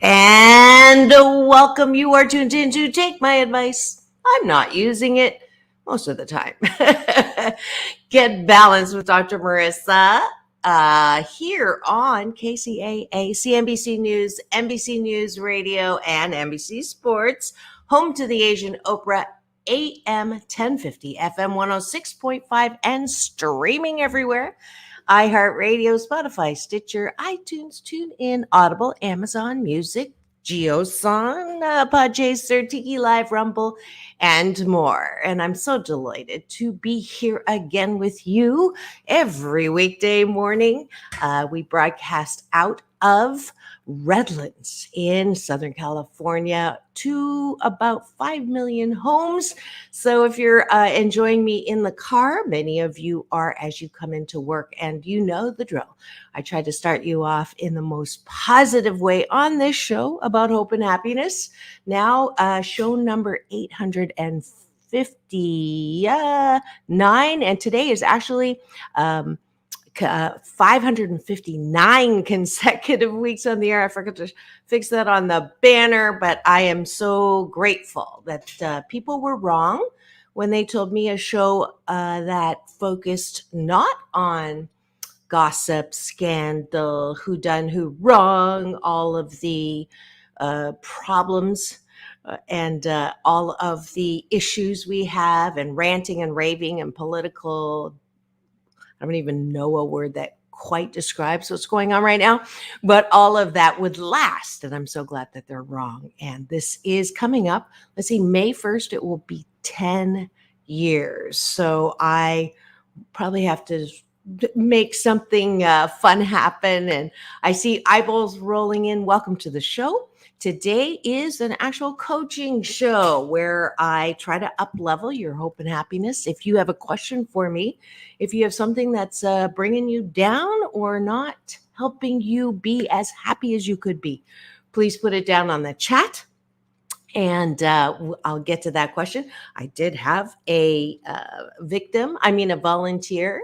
And welcome. You are tuned in to Take My Advice. I'm not using it most of the time. Get balanced with Dr. Marissa here on KCAA, CNBC News, NBC News Radio, and NBC Sports, home to the Asian Oprah. AM 1050, FM 106.5, and streaming everywhere iHeartRadio, Spotify, Stitcher, iTunes, TuneIn, Audible, Amazon Music, JioSaavn, Podchaser, Tiki Live, Rumble, and more. And I'm so delighted to be here again with you every weekday morning. We broadcast out of Redlands in Southern California to about 5 million homes. So if you're enjoying me in the car, many of you are as you come into work, and you know the drill. I try to start you off in the most positive way on this show about hope and happiness. Now, show number 859, and today is actually 559 consecutive weeks on the air. I forgot to fix that on the banner, but I am so grateful that people were wrong when they told me a show that focused not on gossip, scandal, who done who wrong, all of the problems and all of the issues we have, and ranting and raving and political. I don't even know a word that quite describes what's going on right now, but all of that would last. And I'm so glad that they're wrong. And this is coming up. Let's see, May 1st, it will be 10 years. So I probably have to make something fun happen. And I see eyeballs rolling in. Welcome to the show. Today is an actual coaching show where I try to up level your hope and happiness. If you have a question for me, if you have something that's bringing you down or not helping you be as happy as you could be, please put it down on the chat. And I'll get to that question. I did have a a volunteer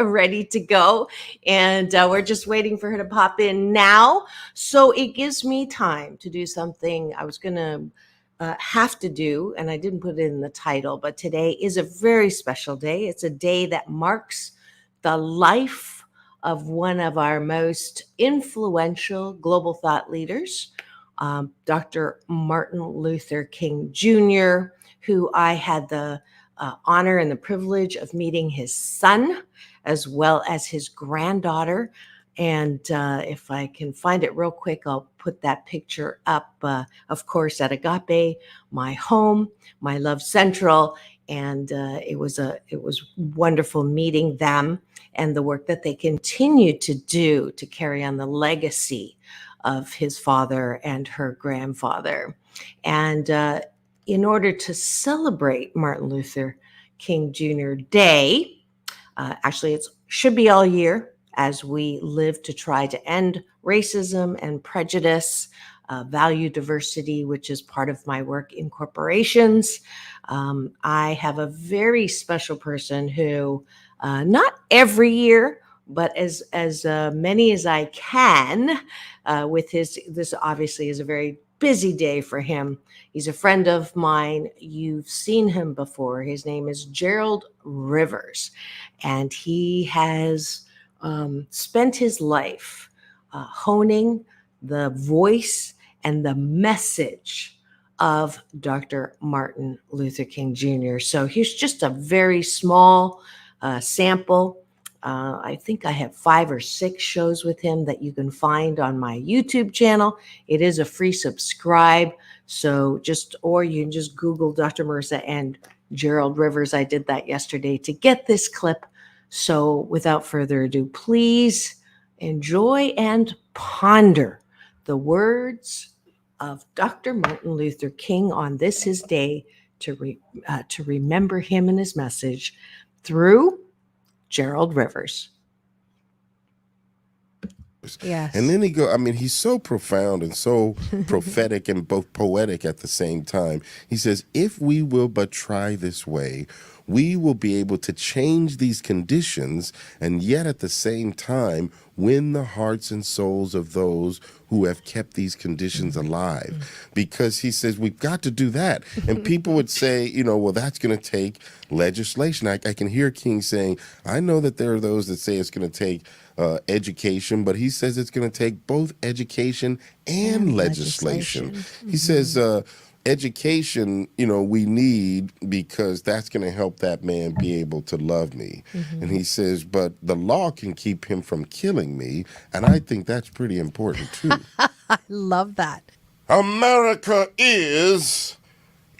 ready to go. And we're just waiting for her to pop in now. So it gives me time to do something I was going to have to do, and I didn't put it in the title, but today is a very special day. It's a day that marks the life of one of our most influential global thought leaders, Dr. Martin Luther King Jr., who I had the honor and the privilege of meeting his son as well as his granddaughter. And if I can find it real quick, I'll put that picture up, of course, at Agape, my home, my love central. And it was wonderful meeting them and the work that they continue to do to carry on the legacy of his father and her grandfather. And in order to celebrate Martin Luther King Jr. Day, actually it should be all year as we live to try to end racism and prejudice, value diversity, which is part of my work in corporations. I have a very special person who, not every year, but as many as I can, with this obviously is a very busy day for him. He's a friend of mine. You've seen him before. His name is Gerald Rivers, and he has spent his life honing the voice and the message of Dr. Martin Luther King Jr. So here's just a very small sample. I think I have 5 or 6 shows with him that you can find on my YouTube channel. It is a free subscribe. So or you can just Google Dr. Marissa and Gerald Rivers. I did that yesterday to get this clip. So without further ado, please enjoy and ponder the words of Dr. Martin Luther King on this his day to remember him and his message through Gerald Rivers. Yes. And then he's so profound and so prophetic and both poetic at the same time. He says, if we will but try this way, we will be able to change these conditions and yet at the same time win the hearts and souls of those who have kept these conditions alive. Because he says we've got to do that. And people would say, well, that's going to take legislation. I can hear King saying, I know that there are those that say it's going to take education, but he says it's going to take both education and legislation. He says education, we need because that's going to help that man be able to love me. And he says, but the law can keep him from killing me. And I think that's pretty important too. I love that. America is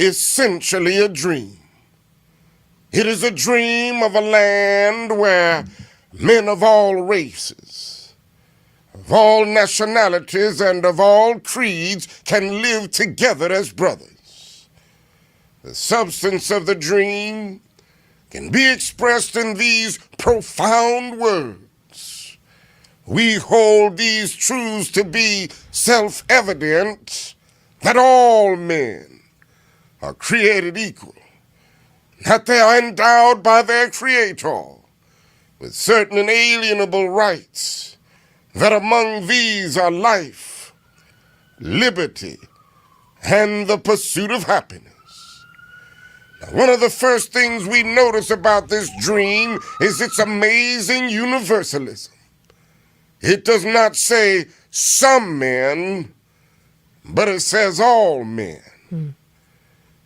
essentially a dream. It is a dream of a land where men of all races, of all nationalities, and of all creeds can live together as brothers. The substance of the dream can be expressed in these profound words. We hold these truths to be self-evident that all men are created equal, that they are endowed by their Creator with certain inalienable rights, that among these are life, liberty, and the pursuit of happiness. Now, one of the first things we notice about this dream is its amazing universalism. It does not say some men, but it says all men.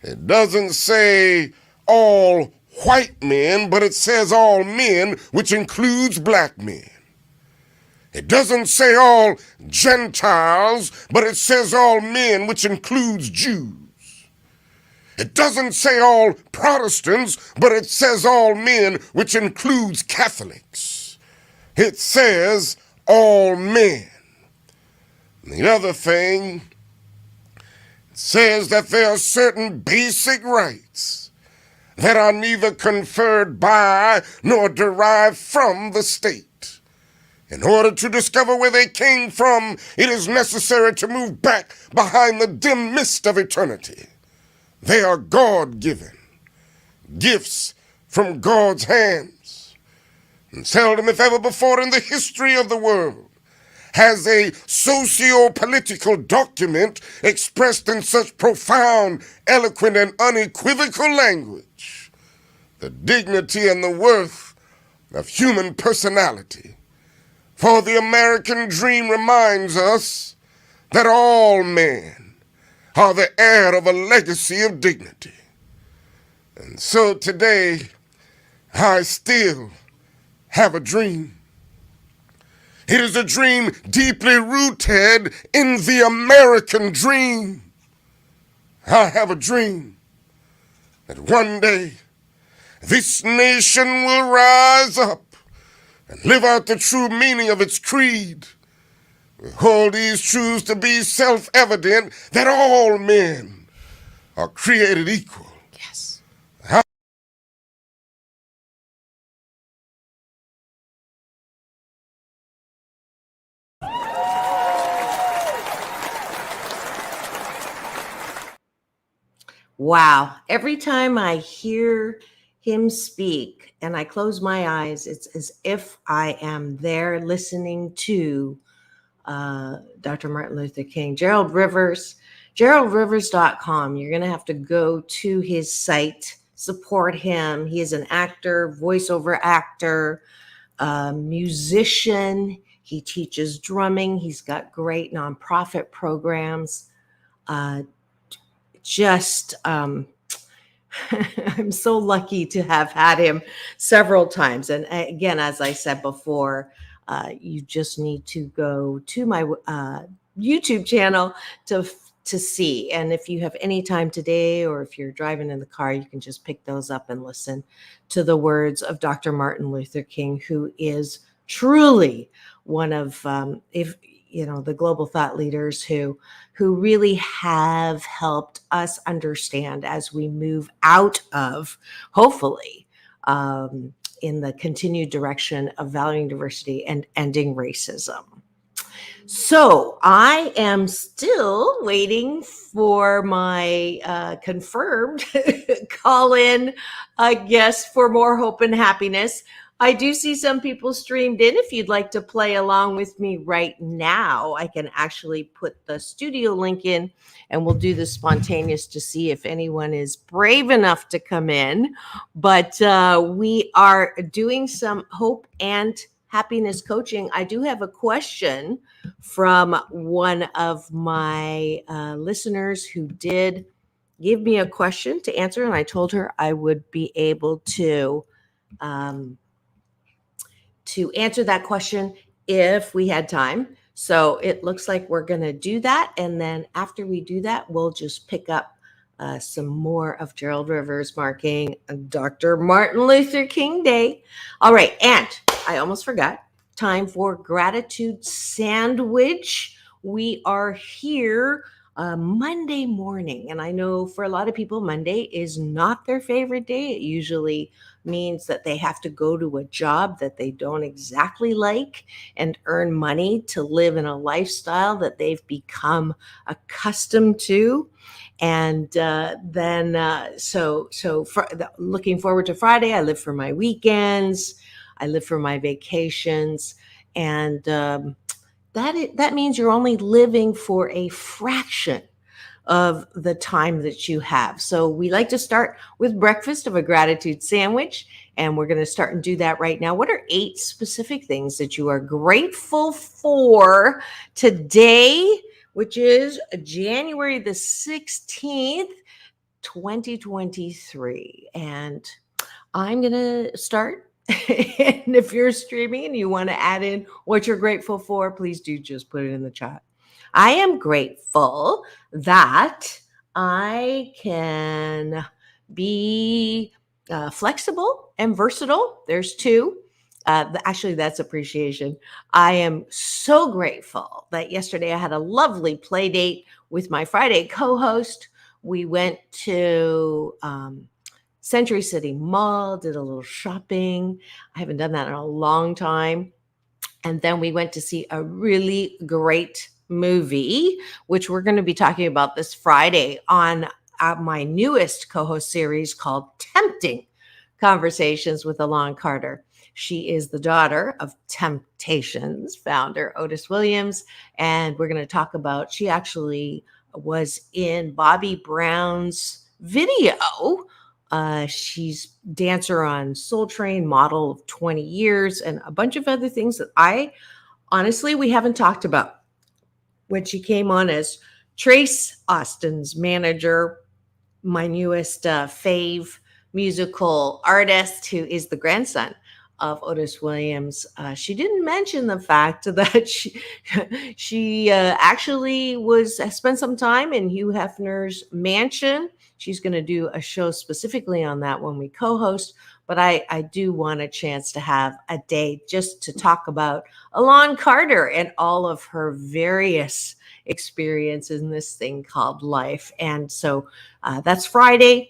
It doesn't say all white men, but it says all men, which includes black men. It doesn't say all Gentiles, but it says all men, which includes Jews. It doesn't say all Protestants, but it says all men, which includes Catholics. It says all men. And the other thing, it says that there are certain basic rights that are neither conferred by nor derived from the state. In order to discover where they came from, it is necessary to move back behind the dim mist of eternity. They are God-given, gifts from God's hands. And seldom, if ever before in the history of the world, has a socio-political document expressed in such profound, eloquent, and unequivocal language the dignity and the worth of human personality. For the American dream reminds us that all men are the heir of a legacy of dignity. And so today, I still have a dream. It is a dream deeply rooted in the American dream. I have a dream that one day this nation will rise up and live out the true meaning of its creed. We hold these truths to be self-evident that all men are created equal. Yes. Wow. Every time I hear him speak and I close my eyes, it's as if I am there listening to Dr. Martin Luther King. Gerald Rivers, geraldrivers.com. You're going to have to go to his site, support him. He is an actor, voiceover actor, musician. He teaches drumming. He's got great nonprofit programs. I'm so lucky to have had him several times. And again, as I said before, you just need to go to my YouTube channel to see. And if you have any time today, or if you're driving in the car, you can just pick those up and listen to the words of Dr. Martin Luther King, who is truly one of, the global thought leaders who really have helped us understand as we move out of, hopefully, in the continued direction of valuing diversity and ending racism. So I am still waiting for my confirmed call in guest for more hope and happiness. I do see some people streamed in. If you'd like to play along with me right now, I can actually put the studio link in and we'll do the spontaneous to see if anyone is brave enough to come in. But we are doing some hope and happiness coaching. I do have a question from one of my listeners who did give me a question to answer, and I told her I would be able um, to answer that question if we had time. So it looks like we're going to do that, and then after we do that, we'll just pick up some more of Gerald Rivers marking Dr. Martin Luther King Day. All right, and I almost forgot. Time for gratitude sandwich. We are here Monday morning, and I know for a lot of people, Monday is not their favorite day. It usually means that they have to go to a job that they don't exactly like and earn money to live in a lifestyle that they've become accustomed to. And looking forward to Friday. I live for my weekends. I live for my vacations, and that means you're only living for a fraction of the time that you have. So we like to start with breakfast of a gratitude sandwich, and we're going to start and do that right now. What are 8 specific things that you are grateful for today, which is January the 16th, 2023? And I'm going to start. And if you're streaming and you want to add in what you're grateful for, please do just put it in the chat. I am grateful that I can be flexible and versatile. There's 2. Actually, that's appreciation. I am so grateful that yesterday I had a lovely play date with my Friday co-host. We went to Century City Mall, did a little shopping. I haven't done that in a long time. And then we went to see a really great movie, which we're going to be talking about this Friday on my newest co-host series called Tempting Conversations with Alon Carter. She is the daughter of Temptations founder Otis Williams. And we're going to talk about, she actually was in Bobby Brown's video. She's dancer on Soul Train, model of 20 years, and a bunch of other things that we haven't talked about. When she came on as Trace Austin's manager, my newest fave musical artist, who is the grandson of Otis Williams, she didn't mention the fact that she actually spent some time in Hugh Hefner's mansion. She's going to do a show specifically on that when we co-host, but I do want a chance to have a day just to talk about Alon Carter and all of her various experiences in this thing called life. And so that's Friday.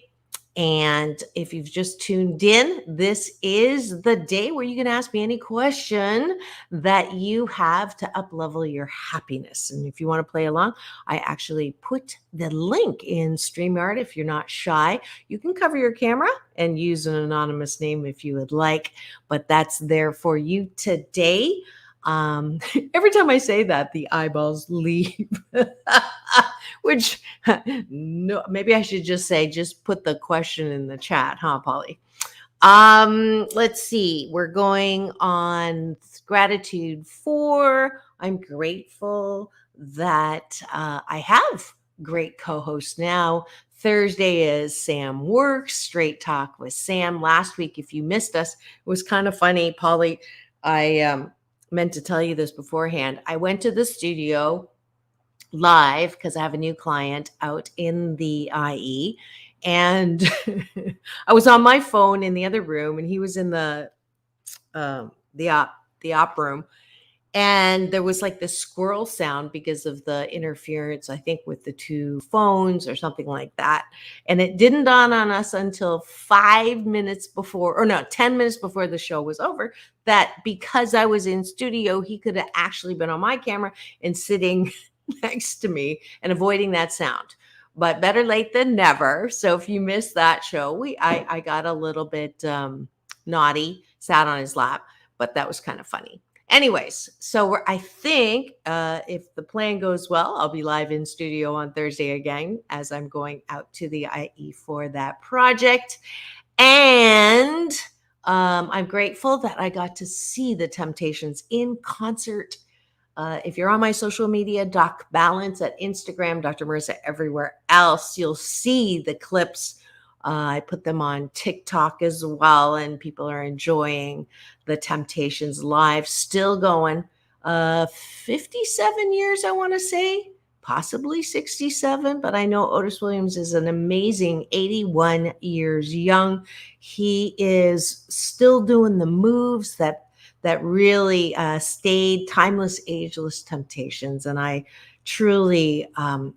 And if you've just tuned in, this is the day where you can ask me any question that you have to up-level your happiness. And if you want to play along, I actually put the link in StreamYard. If you're not shy, you can cover your camera and use an anonymous name if you would like, but that's there for you today. Every time I say that, the eyeballs leave. Which, no, maybe I should just put the question in the chat, huh, Polly? Let's see. We're going on gratitude 4. I'm grateful that I have great co-hosts now. Thursday is Sam Works, Straight Talk with Sam. Last week, if you missed us, it was kind of funny, Polly. I meant to tell you this beforehand. I went to the studio live because I have a new client out in the IE, and I was on my phone in the other room, and he was in the op room, And there was like this squirrel sound because of the interference, I think, with the two phones or something like that. And it didn't dawn on us until 5 minutes before, or no, 10 minutes before the show was over, that because I was in studio, he could have actually been on my camera and sitting next to me and avoiding that sound. But better late than never. So if you missed that show, I got a little bit naughty, sat on his lap, but that was kind of funny. Anyways, so I think if the plan goes well, I'll be live in studio on Thursday again as I'm going out to the IE for that project. And I'm grateful that I got to see the Temptations in concert. If you're on my social media, Doc Balance at Instagram, Dr. Marissa everywhere else, you'll see the clips. I put them on TikTok as well, and people are enjoying the Temptations live, still going. 57 years, I want to say, possibly 67, but I know Otis Williams is an amazing 81 years young. He is still doing the moves that really stayed timeless, ageless Temptations. And I truly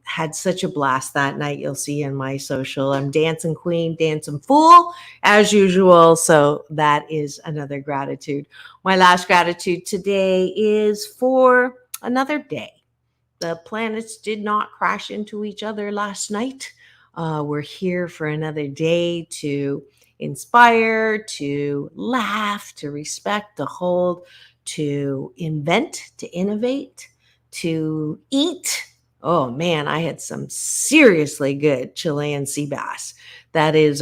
had such a blast that night. You'll see in my social. I'm dancing queen, dancing fool as usual. So that is another gratitude. My last gratitude today is for another day. The planets did not crash into each other last night. We're here for another day to inspire, to laugh, to respect, to hold, to invent, to innovate, to eat. Oh man, I had some seriously good Chilean sea bass. That is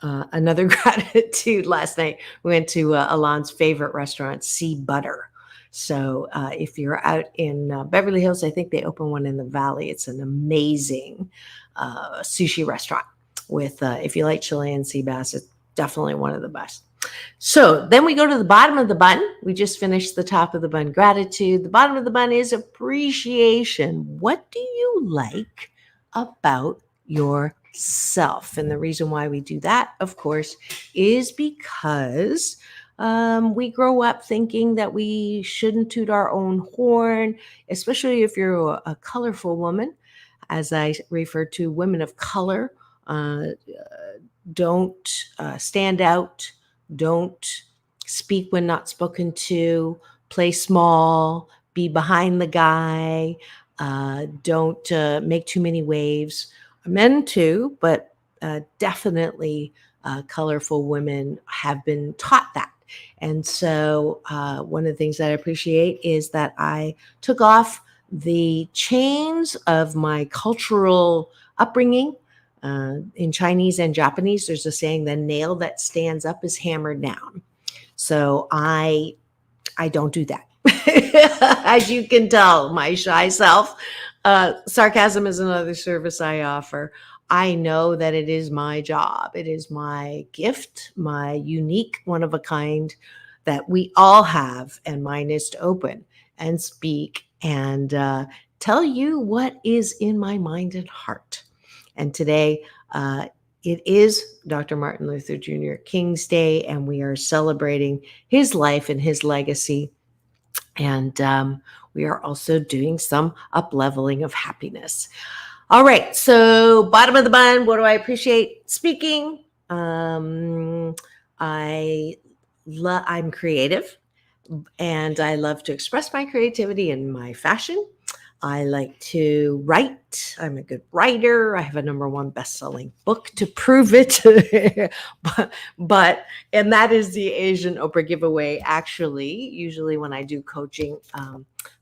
another gratitude. Last night we went to Alon's favorite restaurant, Sea Butter. So if you're out in Beverly Hills, I think they open one in the Valley. It's an amazing sushi restaurant with, if you like Chilean sea bass, it's definitely one of the best. So then we go to the bottom of the bun. We just finished the top of the bun, gratitude. The bottom of the bun is appreciation. What do you like about yourself? And the reason why we do that, of course, is because we grow up thinking that we shouldn't toot our own horn, especially if you're a colorful woman. As I refer to women of color, don't stand out, don't speak when not spoken to, play small, be behind the guy, don't make too many waves. Men too, but definitely colorful women have been taught that. And so one of the things that I appreciate is that I took off the chains of my cultural upbringing. In Chinese and Japanese, there's a saying, the nail that stands up is hammered down. So I don't do that. As you can tell, my shy self. Sarcasm is another service I offer. I know that it is my job. It is my gift, my unique, one of a kind that we all have. And mine is to open and speak and tell you what is in my mind and heart. And today, it is Dr. Martin Luther Jr. King's Day, and we are celebrating his life and his legacy. And we are also doing some up-leveling of happiness. All right, so bottom of the bun, what do I appreciate? Speaking. I'm creative, and I love to express my creativity in my fashion. I like to write. I'm a good writer. I have a #1 best-selling book to prove it. And that is the Asian Oprah giveaway. Actually, usually when I do coaching,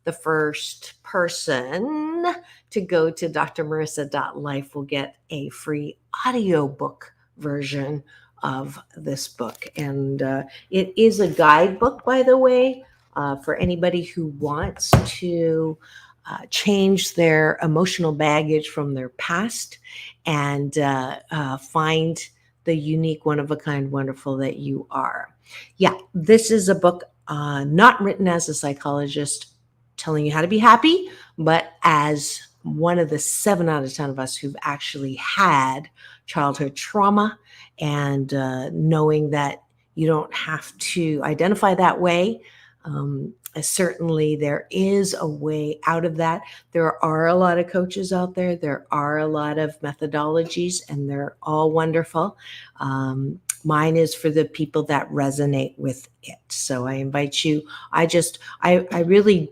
the first person to go to drmarissa.life will get a free audiobook version of this book. And it is a guidebook, by the way, for anybody who wants to change their emotional baggage from their past and find the unique, one-of-a-kind, wonderful that you are. Yeah, this is a book not written as a psychologist telling you how to be happy, but as one of the 7 out of 10 of us who've actually had childhood trauma, and knowing that you don't have to identify that way. certainly there is a way out of that. There are a lot of coaches out there. There are a lot of methodologies, and they're all wonderful. Mine is for the people that resonate with it. So I invite you. I really,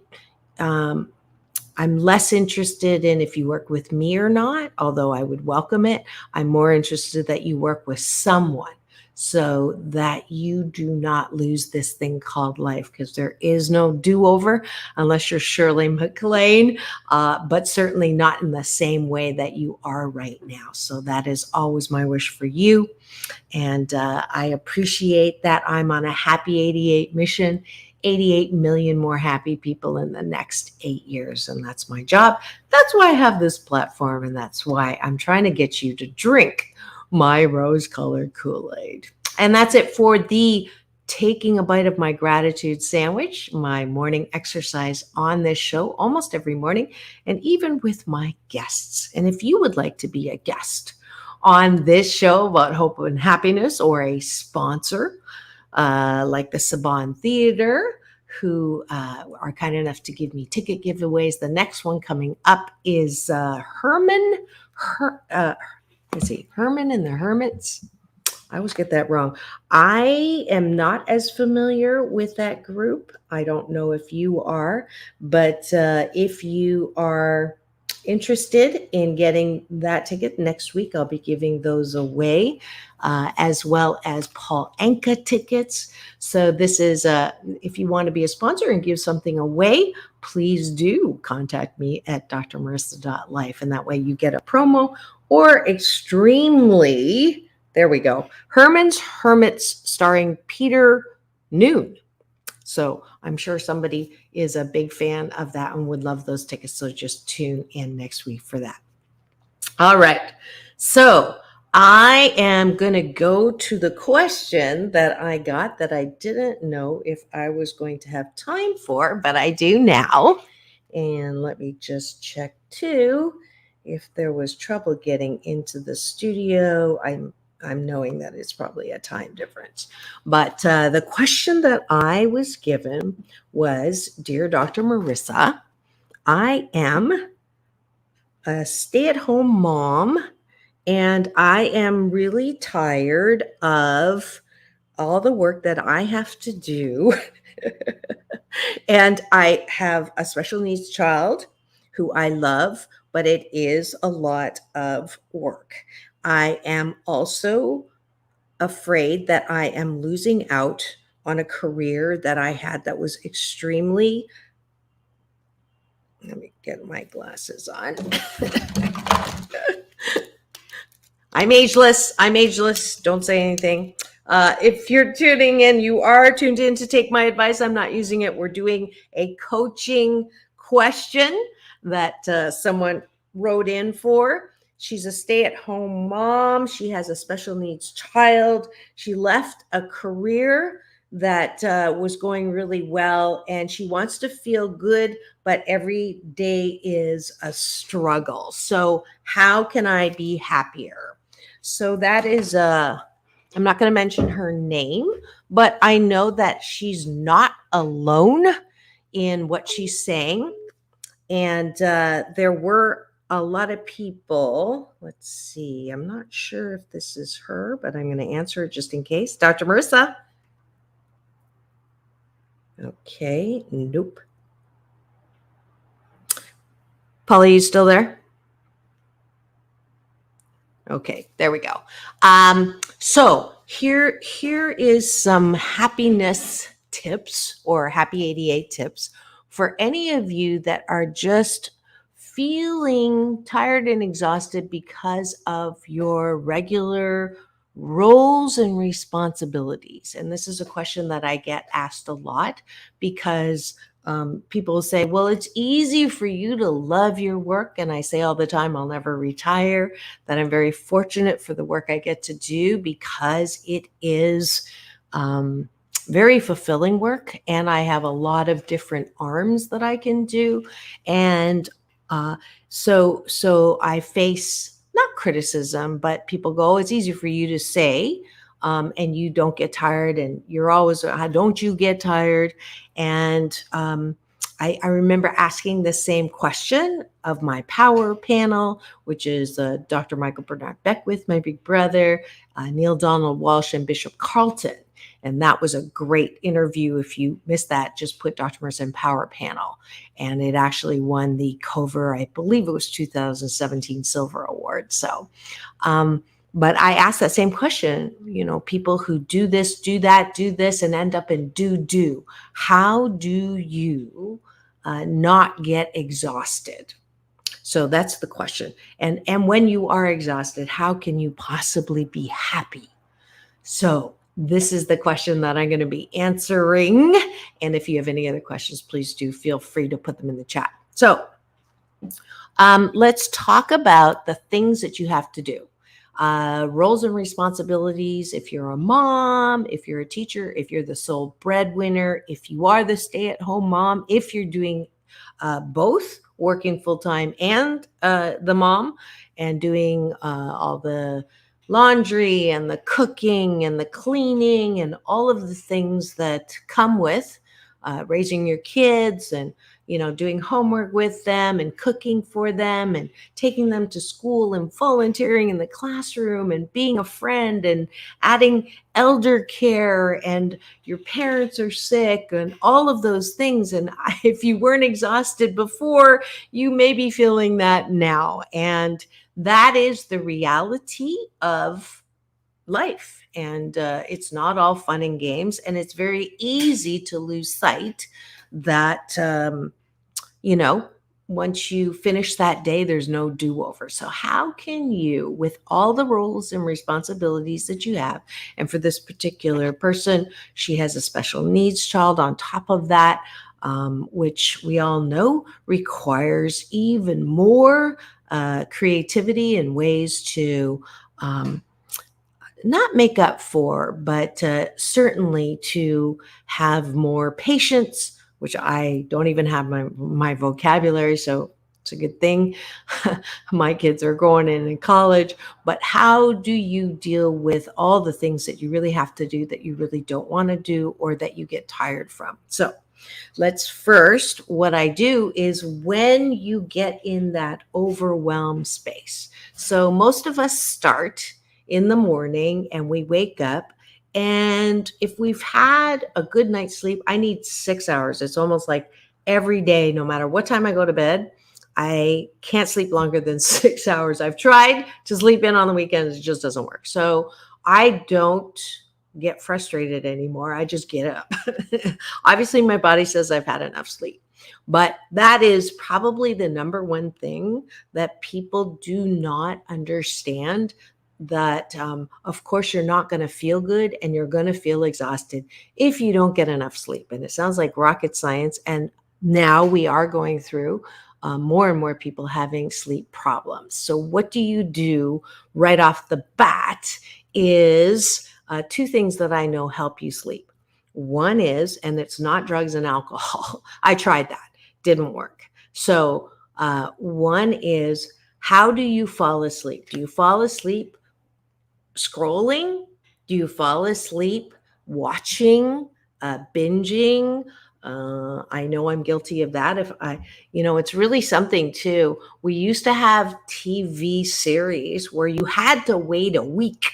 I'm less interested in if you work with me or not, although I would welcome it. I'm more interested that you work with someone, so that you do not lose this thing called life, because there is no do-over unless you're Shirley MacLaine, but certainly not in the same way that you are right now. So that is always my wish for you. And I appreciate that I'm on a happy 88 mission, 88 million more happy people in the next 8 years. And that's my job. That's why I have this platform. And that's why I'm trying to get you to drink my rose-colored Kool-Aid. And that's it for the taking a bite of my gratitude sandwich, my morning exercise on this show almost every morning, and even with my guests. And if you would like to be a guest on this show about hope and happiness, or a sponsor like the Saban Theater, who are kind enough to give me ticket giveaways. The next one coming up is Herman and the Hermits? I always get that wrong. I am not as familiar with that group. I don't know if you are, but if you are interested in getting that ticket next week, I'll be giving those away, as well as Paul Anka tickets. So this is, if you want to be a sponsor and give something away, please do contact me at drmarissa.life. And that way you get a promo, or extremely, there we go, Herman's Hermits starring Peter Noon. So I'm sure somebody is a big fan of that and would love those tickets. So just tune in next week for that. All right. So I am going to go to the question that I got that I didn't know if I was going to have time for, but I do now. And let me just check too if there was trouble getting into the studio. I'm knowing that it's probably a time difference. But the question that I was given was, Dear Dr. Marissa, I am a stay-at-home mom, and I am really tired of all the work that I have to do. And I have a special needs child who I love, but it is a lot of work. I am also afraid that I am losing out on a career that I had that was extremely, let me get my glasses on. I'm ageless. Don't say anything. If you're tuning in, you are tuned in to take my advice. I'm not using it. We're doing a coaching question that someone wrote in for. She's a stay-at-home mom. She has a special needs child. She left a career that was going really well, and she wants to feel good, but every day is a struggle. So how can I be happier? So that is I'm not going to mention her name, but I know that she's not alone in what she's saying. And there were a lot of people. Let's see. I'm not sure if this is her, but I'm going to answer it just in case. Dr. Marissa. Okay. Nope. Paula, you still there? Okay, there we go. So here is some happiness tips, or happy 88 tips for any of you that are just feeling tired and exhausted because of your regular roles and responsibilities. And this is a question that I get asked a lot, because people say, well, it's easy for you to love your work. And I say all the time, I'll never retire, that I'm very fortunate for the work I get to do, because it is very fulfilling work. And I have a lot of different arms that I can do. And so I face not criticism, but people go, oh, it's easy for you to say and you don't get tired, and you're always, don't you get tired? And I remember asking the same question of my power panel, which is Dr. Michael Bernard Beckwith, my big brother, Neil Donald Walsh, and Bishop Carlton. And that was a great interview. If you missed that, just put Dr. Marissa in Power Panel. And it actually won the Cover, I believe it was 2017 Silver Award. So, but I asked that same question, people who do this, do that, do this, and end up in do. How do you not get exhausted? So that's the question. And when you are exhausted, how can you possibly be happy? So this is the question that I'm going to be answering. And if you have any other questions, please do feel free to put them in the chat. So let's talk about the things that you have to do. Roles and responsibilities. If you're a mom, if you're a teacher, if you're the sole breadwinner, if you are the stay-at-home mom, if you're doing both, working full-time and the mom, and doing all the laundry and the cooking and the cleaning and all of the things that come with raising your kids, and doing homework with them and cooking for them and taking them to school and volunteering in the classroom and being a friend and adding elder care, and your parents are sick and all of those things. And if you weren't exhausted before, you may be feeling that now. And that is the reality of life. And it's not all fun and games. And it's very easy to lose sight that, once you finish that day, there's no do-over. So how can you, with all the roles and responsibilities that you have, and for this particular person, she has a special needs child on top of that, which we all know requires even more creativity and ways to not make up for, but certainly to have more patience, which I don't even have my vocabulary, so it's a good thing. My kids are going in college, but how do you deal with all the things that you really have to do that you really don't want to do, or that you get tired from? So let's first, what I do is when you get in that overwhelmed space. So most of us start in the morning and we wake up, and if we've had a good night's sleep, I need 6 hours. It's almost like every day, no matter what time I go to bed, I can't sleep longer than 6 hours. I've tried to sleep in on the weekends. It just doesn't work. So I don't get frustrated anymore. I just get up. Obviously, my body says I've had enough sleep. But that is probably the number one thing that people do not understand, that of course you're not going to feel good and you're going to feel exhausted if you don't get enough sleep. And it sounds like rocket science. And now we are going through more and more people having sleep problems. So what do you do right off the bat is two things that I know help you sleep. One is, and it's not drugs and alcohol. I tried that. Didn't work. So one is, how do you fall asleep? Do you fall asleep scrolling? Do you fall asleep watching, binging? I know I'm guilty of that. It's really something too. We used to have TV series where you had to wait a week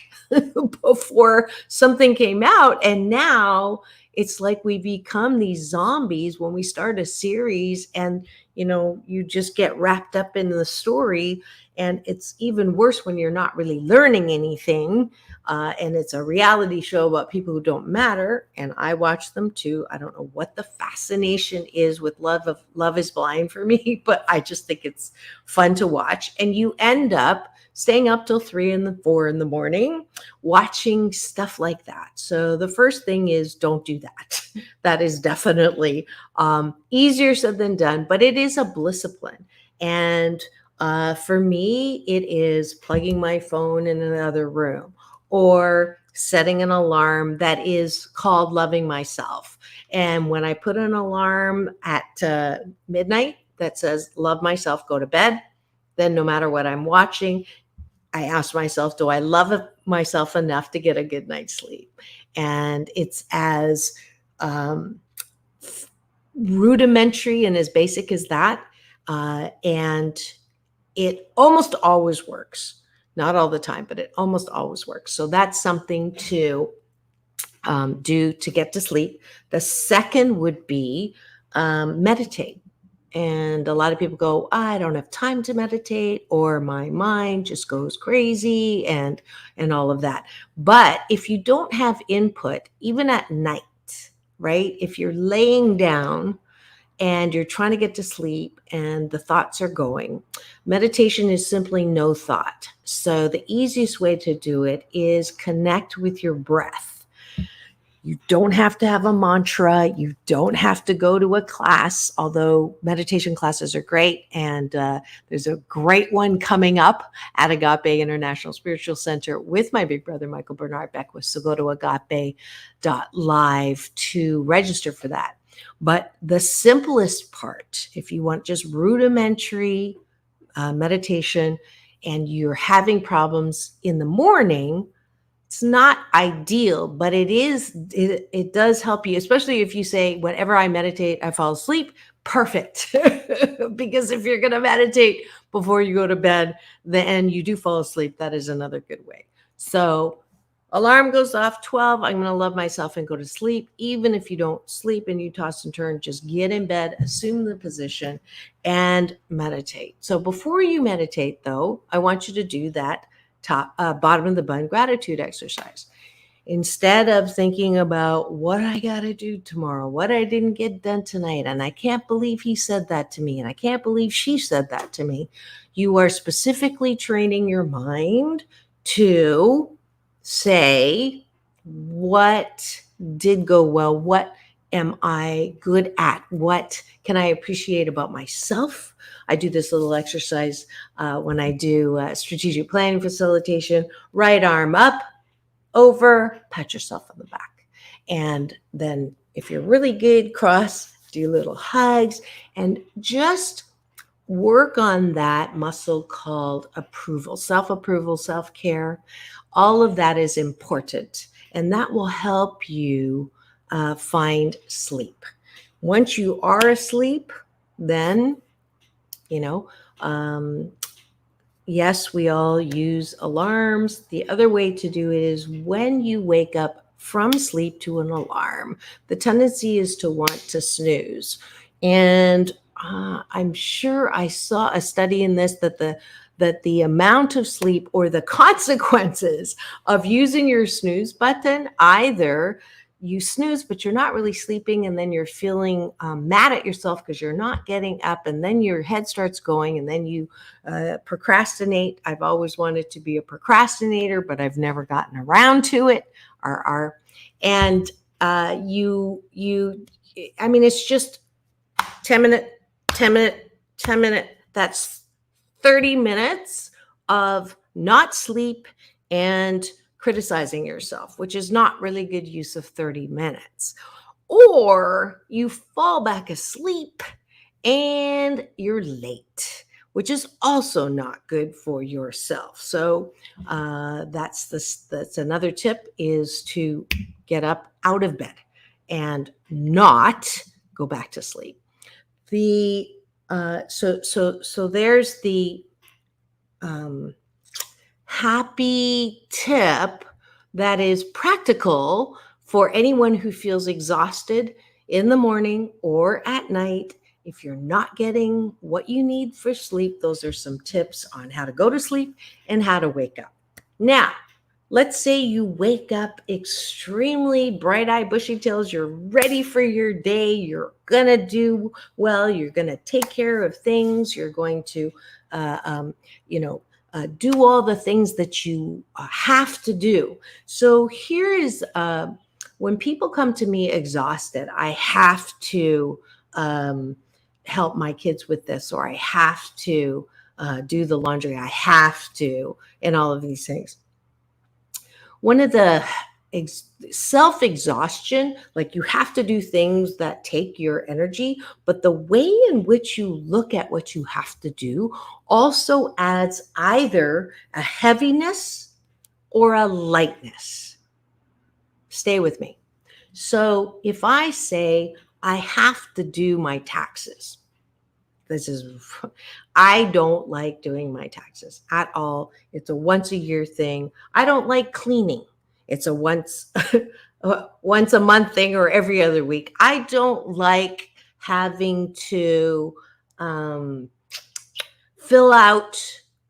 before something came out. And now it's like we become these zombies when we start a series, and, you just get wrapped up in the story. And it's even worse when you're not really learning anything. And it's a reality show about people who don't matter. And I watch them too. I don't know what the fascination is with Love is Blind for me, but I just think it's fun to watch. And you end up staying up till 3 and 4 in the morning, watching stuff like that. So the first thing is, don't do that. That is definitely easier said than done, but it is a discipline. And for me, it is plugging my phone in another room, or setting an alarm that is called loving myself. And when I put an alarm at midnight that says love myself, go to bed, then no matter what I'm watching, I ask myself, do I love myself enough to get a good night's sleep? And it's as um, rudimentary and as basic as that. And it almost always works. Not all the time, but it almost always works. So that's something to do to get to sleep. The second would be meditate. And a lot of people go, I don't have time to meditate, or my mind just goes crazy, and all of that. But if you don't have input, even at night, right? If you're laying down and you're trying to get to sleep and the thoughts are going, meditation is simply no thought. So the easiest way to do it is connect with your breath. You don't have to have a mantra. You don't have to go to a class, although meditation classes are great. And there's a great one coming up at Agape International Spiritual Center with my big brother, Michael Bernard Beckwith. So go to agape.live to register for that. But the simplest part, if you want just rudimentary meditation and you're having problems in the morning, it's not ideal, but it does help you, especially if you say, whenever I meditate, I fall asleep. Perfect. Because if you're going to meditate before you go to bed, then you do fall asleep. That is another good way. So alarm goes off 12. I'm going to love myself and go to sleep. Even if you don't sleep and you toss and turn, just get in bed, assume the position, and meditate. So before you meditate, though, I want you to do that bottom of the bun gratitude exercise. Instead of thinking about what I got to do tomorrow, what I didn't get done tonight, and I can't believe he said that to me, and I can't believe she said that to me, you are specifically training your mind to say, what did go well? What am I good at? What can I appreciate about myself? I do this little exercise when I do strategic planning facilitation. Right arm up, over, pat yourself on the back. And then if you're really good, cross, do little hugs, and just work on that muscle called approval, self-approval, self-care. All of that is important, and that will help you find sleep. Once you are asleep, then yes, we all use alarms. The other way to do it is when you wake up from sleep to an alarm, the tendency is to want to snooze. And I'm sure I saw a study in this that the amount of sleep or the consequences of using your snooze button, either you snooze, but you're not really sleeping, and then you're feeling mad at yourself because you're not getting up, and then your head starts going, and then you procrastinate. I've always wanted to be a procrastinator, but I've never gotten around to it. And I mean, it's just 10 minute, 10 minute, 10 minute. That's 30 minutes of not sleep and criticizing yourself, which is not really good use of 30 minutes. Or you fall back asleep and you're late, which is also not good for yourself. So that's another tip, is to get up out of bed and not go back to sleep. So there's the happy tip that is practical for anyone who feels exhausted in the morning or at night. If you're not getting what you need for sleep, those are some tips on how to go to sleep and how to wake up. Now, let's say you wake up extremely bright-eyed, bushy-tails. You're ready for your day. You're going to do well. You're going to take care of things. You're going to, do all the things that you have to do. So here is, when people come to me exhausted, I have to help my kids with this, or I have to do the laundry. I have to, and all of these things. One of the self-exhaustion, like you have to do things that take your energy, but the way in which you look at what you have to do also adds either a heaviness or a lightness. Stay with me. So if I say I have to do my taxes, this is, I don't like doing my taxes at all. It's a once a year thing. I don't like cleaning. It's a once a month thing or every other week. I don't like having to um, fill out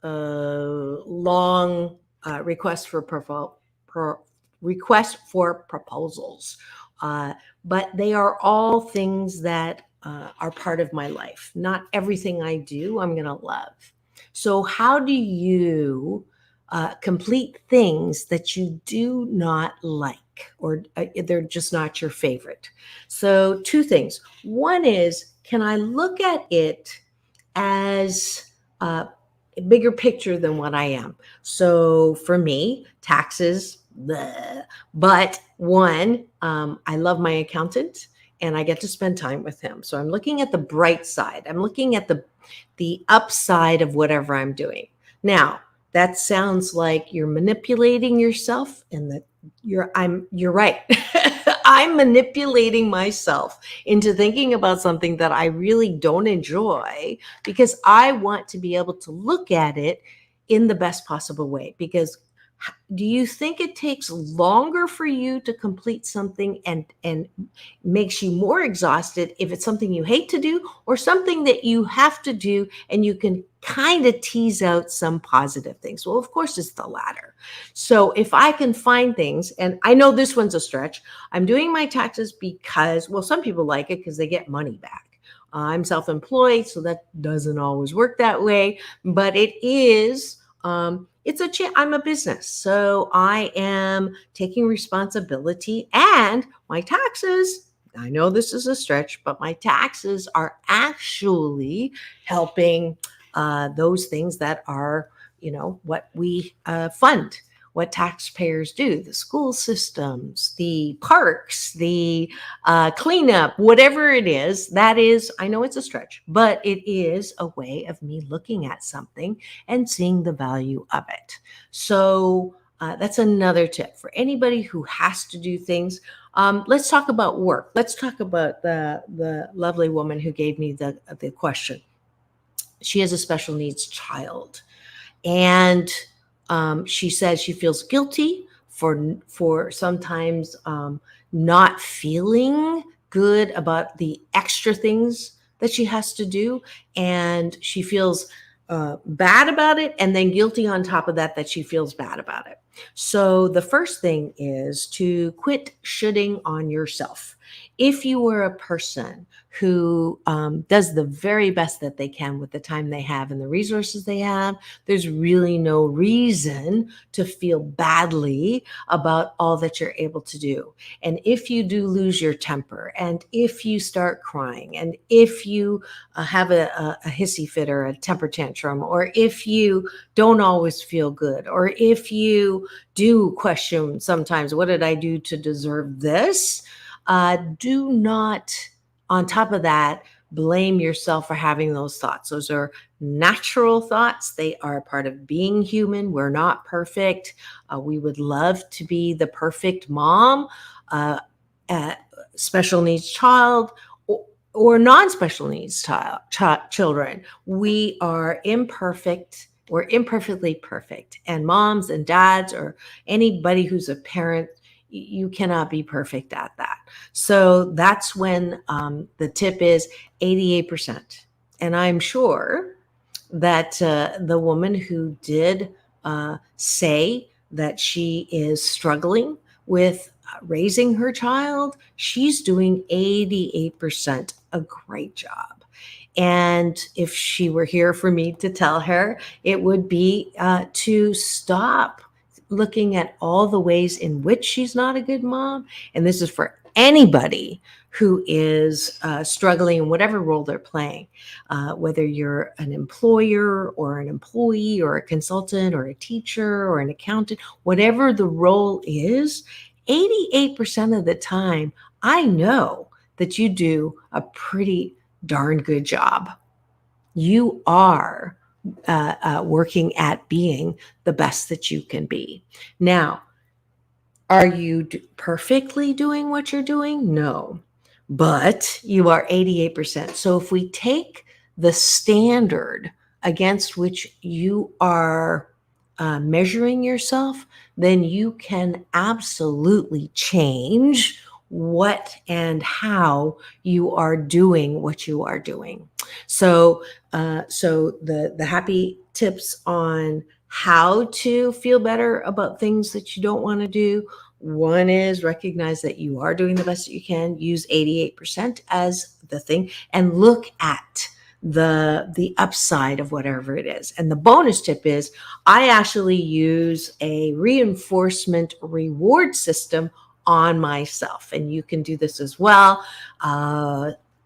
long requests for pro- requests for proposals. Uh, but they are all things that are part of my life. Not everything I do, I'm going to love. So, how do you complete things that you do not like or they're just not your favorite? So, two things. One is, can I look at it as a bigger picture than what I am? So for me, taxes, bleh. But one, I love my accountant and I get to spend time with him. So I'm looking at the bright side. I'm looking at the upside of whatever I'm doing. Now, that sounds like you're manipulating yourself and that you're right. I'm manipulating myself into thinking about something that I really don't enjoy because I want to be able to look at it in the best possible way. Because do you think it takes longer for you to complete something and makes you more exhausted if it's something you hate to do or something that you have to do and you can kind of tease out some positive things? Well, of course, it's the latter. So if I can find things, and I know this one's a stretch, I'm doing my taxes because, well, some people like it because they get money back. I'm self-employed, so that doesn't always work that way, but it is. I'm a business, so I am taking responsibility, and my taxes. I know this is a stretch, but my taxes are actually helping those things that are, what we fund, what taxpayers do, the school systems, the parks, the cleanup, whatever it is. That is, I know it's a stretch, but it is a way of me looking at something and seeing the value of it. So that's another tip for anybody who has to do things. Let's talk about work. Let's talk about the lovely woman who gave me the question. She has a special needs child, and she says she feels guilty for sometimes not feeling good about the extra things that she has to do, and she feels bad about it, and then guilty on top of that she feels bad about it. So the first thing is to quit shitting on yourself. If you are a person who does the very best that they can with the time they have and the resources they have, there's really no reason to feel badly about all that you're able to do. And if you do lose your temper, and if you start crying, and if you have a hissy fit or a temper tantrum, or if you don't always feel good, or if you do question sometimes, what did I do to deserve this? Do not, on top of that, blame yourself for having those thoughts. Those are natural thoughts. They are a part of being human. We're not perfect. We would love to be the perfect mom, special needs child, or non-special needs children. We are imperfect. We're imperfectly perfect. And moms and dads, or anybody who's a parent, you cannot be perfect at that. So that's when the tip is 88%. And I'm sure that the woman who did say that she is struggling with raising her child, she's doing 88% a great job. And if she were here for me to tell her, it would be to stop looking at all the ways in which she's not a good mom. And this is for anybody who is struggling in whatever role they're playing, whether you're an employer or an employee or a consultant or a teacher or an accountant, whatever the role is, 88% of the time, I know that you do a pretty darn good job. You are working at being the best that you can be. Now, are you perfectly doing what you're doing? No, but you are 88%. So if we take the standard against which you are measuring yourself, then you can absolutely change what and how you are doing what you are doing. So, the happy tips on how to feel better about things that you don't want to do. One is recognize that you are doing the best that you can. Use 88% as the thing, and look at the upside of whatever it is. And the bonus tip is I actually use a reinforcement reward system on myself, and you can do this as well.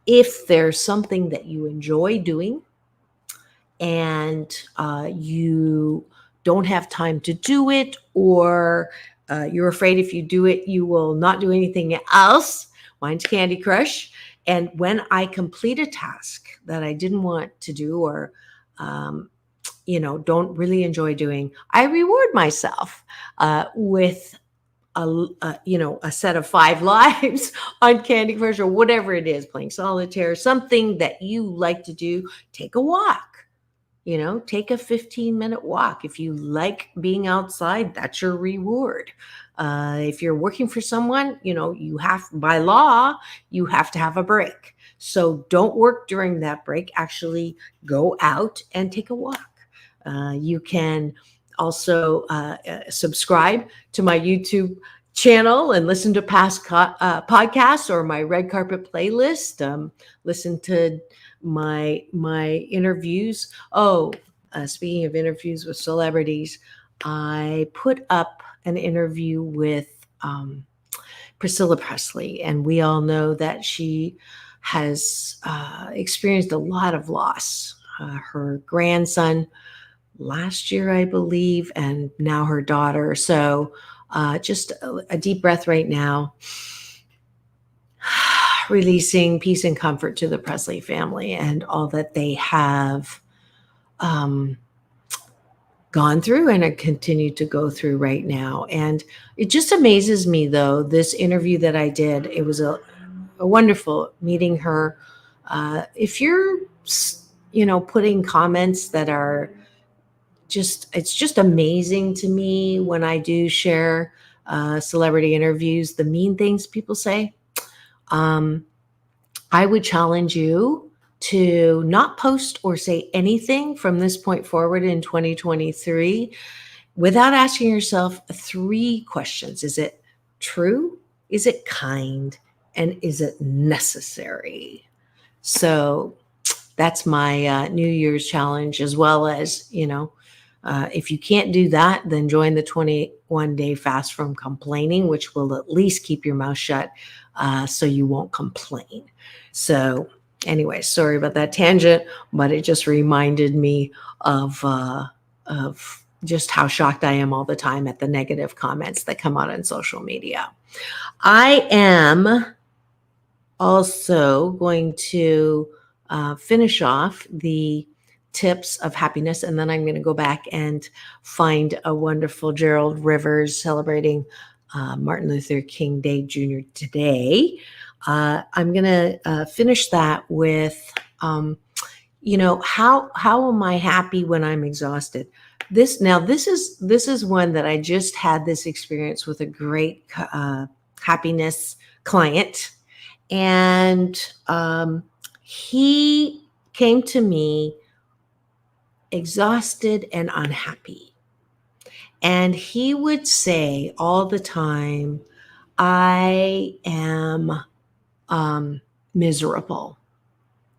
If there's something that you enjoy doing and you don't have time to do it, or you're afraid if you do it, you will not do anything else. Mine's Candy Crush. And when I complete a task that I didn't want to do, or don't really enjoy doing, I reward myself with a set of 5 lives on Candy Crush, or whatever it is, playing solitaire, something that you like to do. Take a walk. Take a 15-minute walk. If you like being outside, that's your reward. If you're working for someone, you have, by law, you have to have a break. So don't work during that break. Actually go out and take a walk. You can also subscribe to my YouTube channel and listen to past podcasts or my red carpet playlist. Listen to my interviews. Speaking of interviews with celebrities, I put up an interview with Priscilla Presley, and we all know that she has experienced a lot of loss. Her grandson last year, I believe, and now her daughter. So just a deep breath right now. Releasing peace and comfort to the Presley family and all that they have gone through and continue to go through right now. And it just amazes me, though, this interview that I did, it was a wonderful meeting her. If you're, putting comments that are it's just amazing to me when I do share celebrity interviews, the mean things people say. I would challenge you to not post or say anything from this point forward in 2023 without asking yourself 3 questions. Is it true? Is it kind? And is it necessary? So that's my New Year's challenge, as well as, if you can't do that, then join the 21-day fast from complaining, which will at least keep your mouth shut so you won't complain. So anyway, sorry about that tangent, but it just reminded me of just how shocked I am all the time at the negative comments that come out on social media. I am also going to finish off the tips of happiness, and then I'm going to go back and find a wonderful Gerald Rivers celebrating Martin Luther King Day Jr. today. I'm going to finish that with, how am I happy when I'm exhausted? This is one that I just had this experience with a great happiness client, and he came to me exhausted and unhappy. And he would say all the time, I am miserable.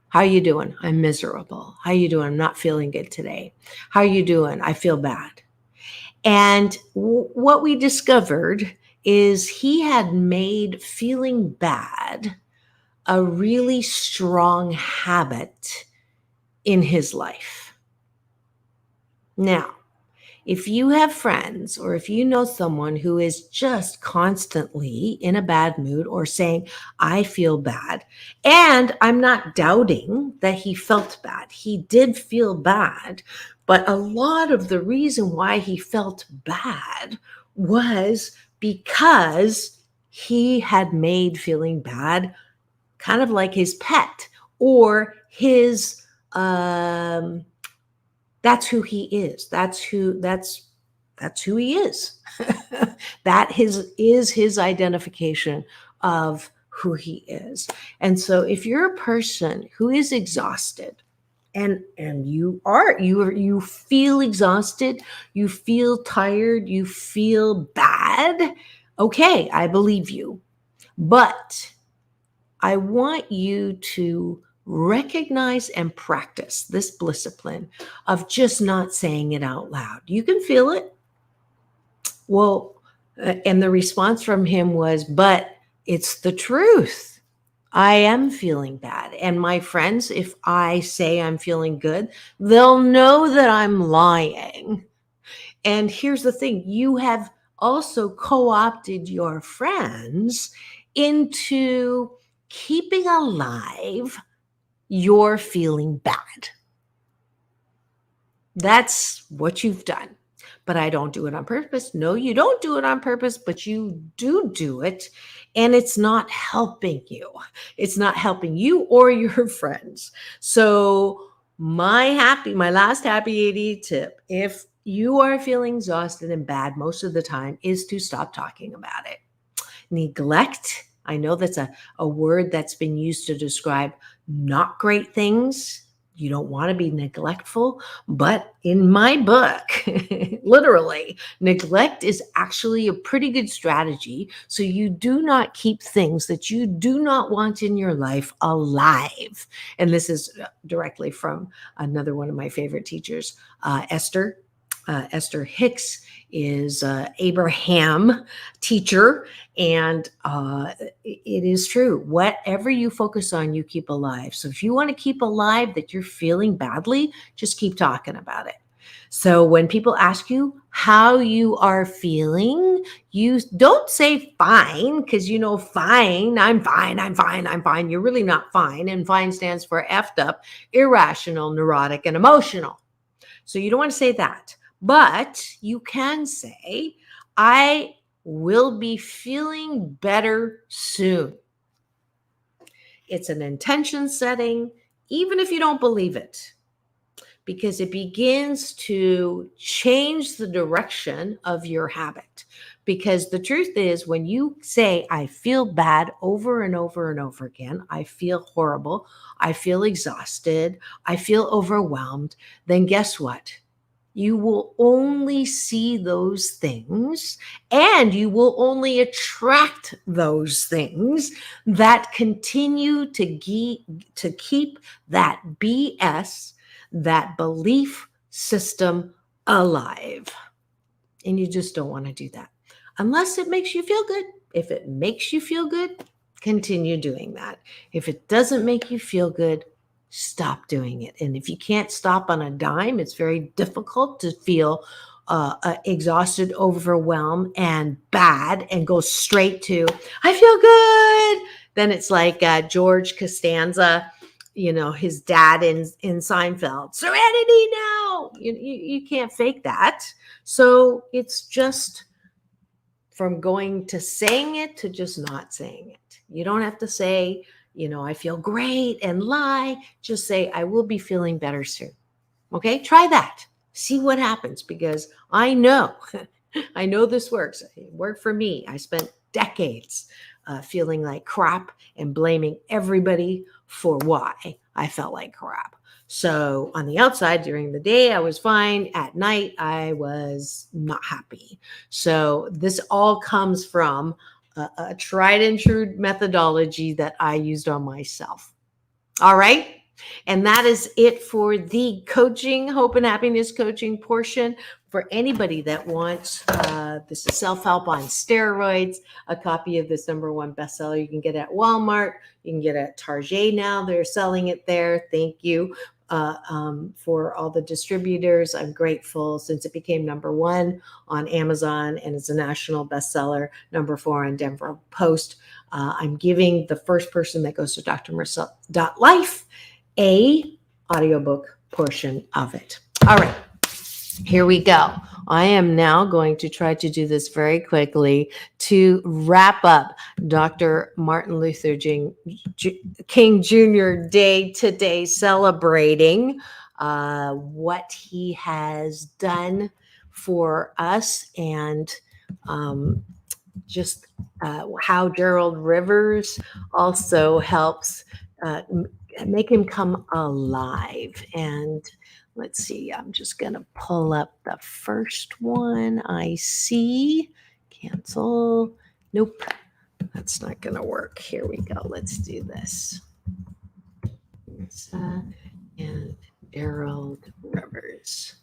How you doing? I'm miserable. How you doing? I'm not feeling good today. How you doing? I feel bad. And what we discovered is he had made feeling bad a really strong habit in his life. Now, If you have friends or if you know someone who is just constantly in a bad mood or saying, I feel bad, and I'm not doubting that he felt bad. He did feel bad, but a lot of the reason why he felt bad was because he had made feeling bad kind of like his pet or his that's who he is. That's who he is. That is his identification of who he is. And so if you're a person who is exhausted and you feel exhausted, you feel tired, you feel bad, okay, I believe you. But I want you to recognize and practice this discipline of just not saying it out loud. You can feel it. Well, and the response from him was, but it's the truth. I am feeling bad. And my friends, if I say I'm feeling good, they'll know that I'm lying. And here's the thing, you have also co opted your friends into keeping alive your feeling bad. That's what you've done. But I don't do it on purpose. No, you don't do it on purpose, but you do it. And it's not helping you. It's not helping you or your friends. So my last happy AD tip, if you are feeling exhausted and bad most of the time, is to stop talking about it. Neglect, I know that's a word that's been used to describe not great things. You don't want to be neglectful, but in my book, literally, neglect is actually a pretty good strategy. So you do not keep things that you do not want in your life alive. And this is directly from another one of my favorite teachers, Esther. Esther Hicks is Abraham teacher, and it is true. Whatever you focus on, you keep alive. So if you want to keep alive that you're feeling badly, just keep talking about it. So when people ask you how you are feeling, you don't say fine, because fine, I'm fine, I'm fine, I'm fine. You're really not fine. And fine stands for effed up, irrational, neurotic, and emotional. So you don't want to say that. But you can say, I will be feeling better soon. It's an intention setting, even if you don't believe it, because it begins to change the direction of your habit. Because the truth is, when you say, I feel bad over and over and over again, I feel horrible, I feel exhausted, I feel overwhelmed, then guess what? You will only see those things and you will only attract those things that continue to keep that BS, that belief system alive. And you just don't want to do that unless it makes you feel good. If it makes you feel good, continue doing that. If it doesn't make you feel good, stop doing it. And if you can't stop on a dime, it's very difficult to feel exhausted, overwhelmed, and bad and go straight to, I feel good. Then it's like George Costanza, his dad in Seinfeld, serenity now. You can't fake that. So it's just from going to saying it to just not saying it. You don't have to say, I feel great and lie. Just say, I will be feeling better soon. Okay, try that. See what happens, because I know this works. It worked for me. I spent decades feeling like crap and blaming everybody for why I felt like crap. So on the outside, during the day, I was fine. At night, I was not happy. So this all comes from a tried and true methodology that I used on myself. All right. And that is it for the coaching, hope and happiness coaching portion. For anybody that wants this is self-help on steroids, a copy of this #1 bestseller you can get at Walmart. You can get it at Target now. They're selling it there. Thank you. for all the distributors. I'm grateful since it became #1 on Amazon and it's a national bestseller, #4 on Denver Post. I'm giving the first person that goes to drmarissa.life a audiobook portion of it. All right, here we go. I am now going to try to do this very quickly to wrap up Dr. Martin Luther King Jr. Day today, celebrating what he has done for us and just how Gerald Rivers also helps make him come alive. And let's see, I'm just going to pull up the first one I see. Cancel. Nope, that's not going to work. Here we go. Let's do this. Marissa and Gerald Rivers.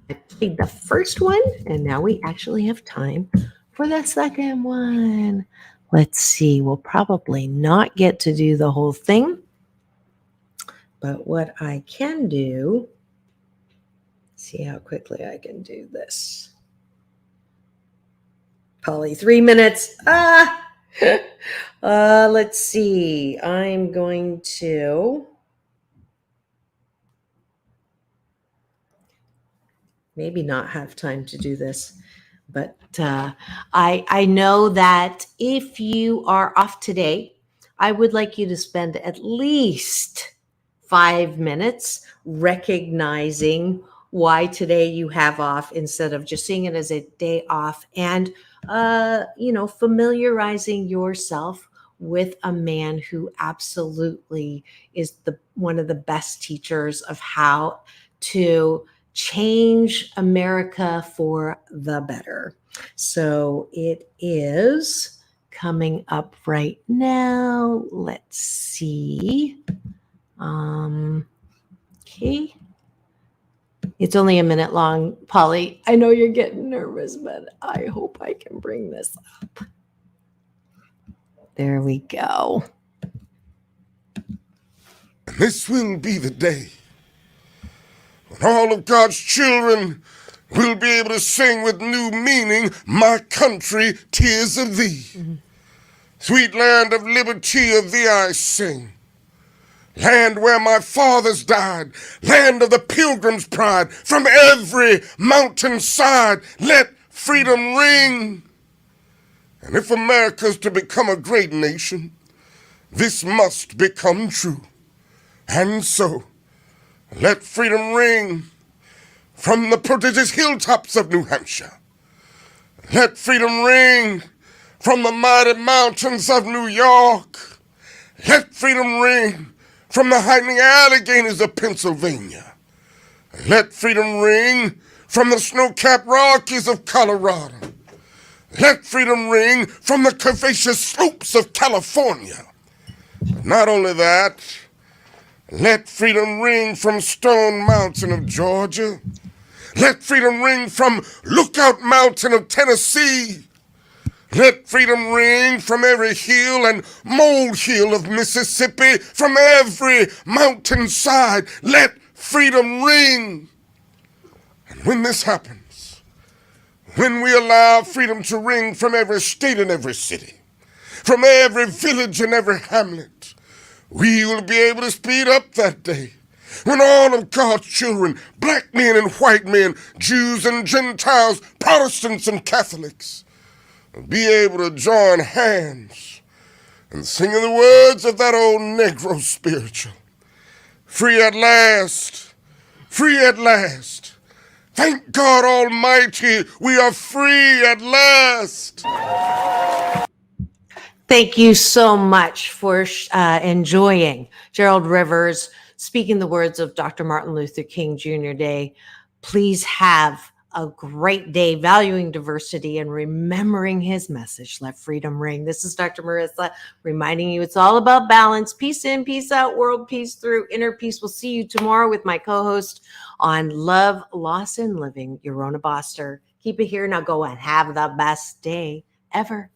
I played the first one, and now we actually have time for the second one. Let's see, we'll probably not get to do the whole thing, but what I can do, see how quickly I can do this. Polly, 3 minutes. Let's see, I'm going to maybe not have time to do this. But I know that if you are off today, I would like you to spend at least 5 minutes recognizing why today you have off instead of just seeing it as a day off, and familiarizing yourself with a man who absolutely is one of the best teachers of how to change America for the better. So it is coming up right now. Let's see. Okay. It's only a minute long. Polly, I know you're getting nervous, but I hope I can bring this up. There we go. This will be the day when all of God's children will be able to sing with new meaning, "My country, 'tis of thee." Mm-hmm. Sweet land of liberty, of thee I sing. Land where my fathers died, land of the pilgrim's pride. From every mountainside, let freedom ring. And if America's to become a great nation, this must become true. And so, let freedom ring from the prodigious hilltops of New Hampshire. Let freedom ring from the mighty mountains of New York. Let freedom ring from the heightening Alleghenies of Pennsylvania. Let freedom ring from the snow-capped Rockies of Colorado. Let freedom ring from the curvaceous slopes of California. But not only that, let freedom ring from Stone Mountain of Georgia. Let freedom ring from Lookout Mountain of Tennessee. Let freedom ring from every hill and molehill of Mississippi, from every mountainside. Let freedom ring. And when this happens, when we allow freedom to ring from every state and every city, from every village and every hamlet, we will be able to speed up that day when all of God's children, black men and white men, Jews and Gentiles, Protestants and Catholics, will be able to join hands and sing in the words of that old Negro spiritual. Free at last, free at last. Thank God Almighty, we are free at last. Thank you so much for enjoying Gerald Rivers speaking the words of Dr. Martin Luther King Jr. Day. Please have a great day valuing diversity and remembering his message. Let freedom ring. This is Dr. Marissa reminding you it's all about balance. Peace in, peace out, world peace through, inner peace. We'll see you tomorrow with my co-host on Love, Loss, and Living, Yorona Boster. Keep it here. Now go and have the best day ever.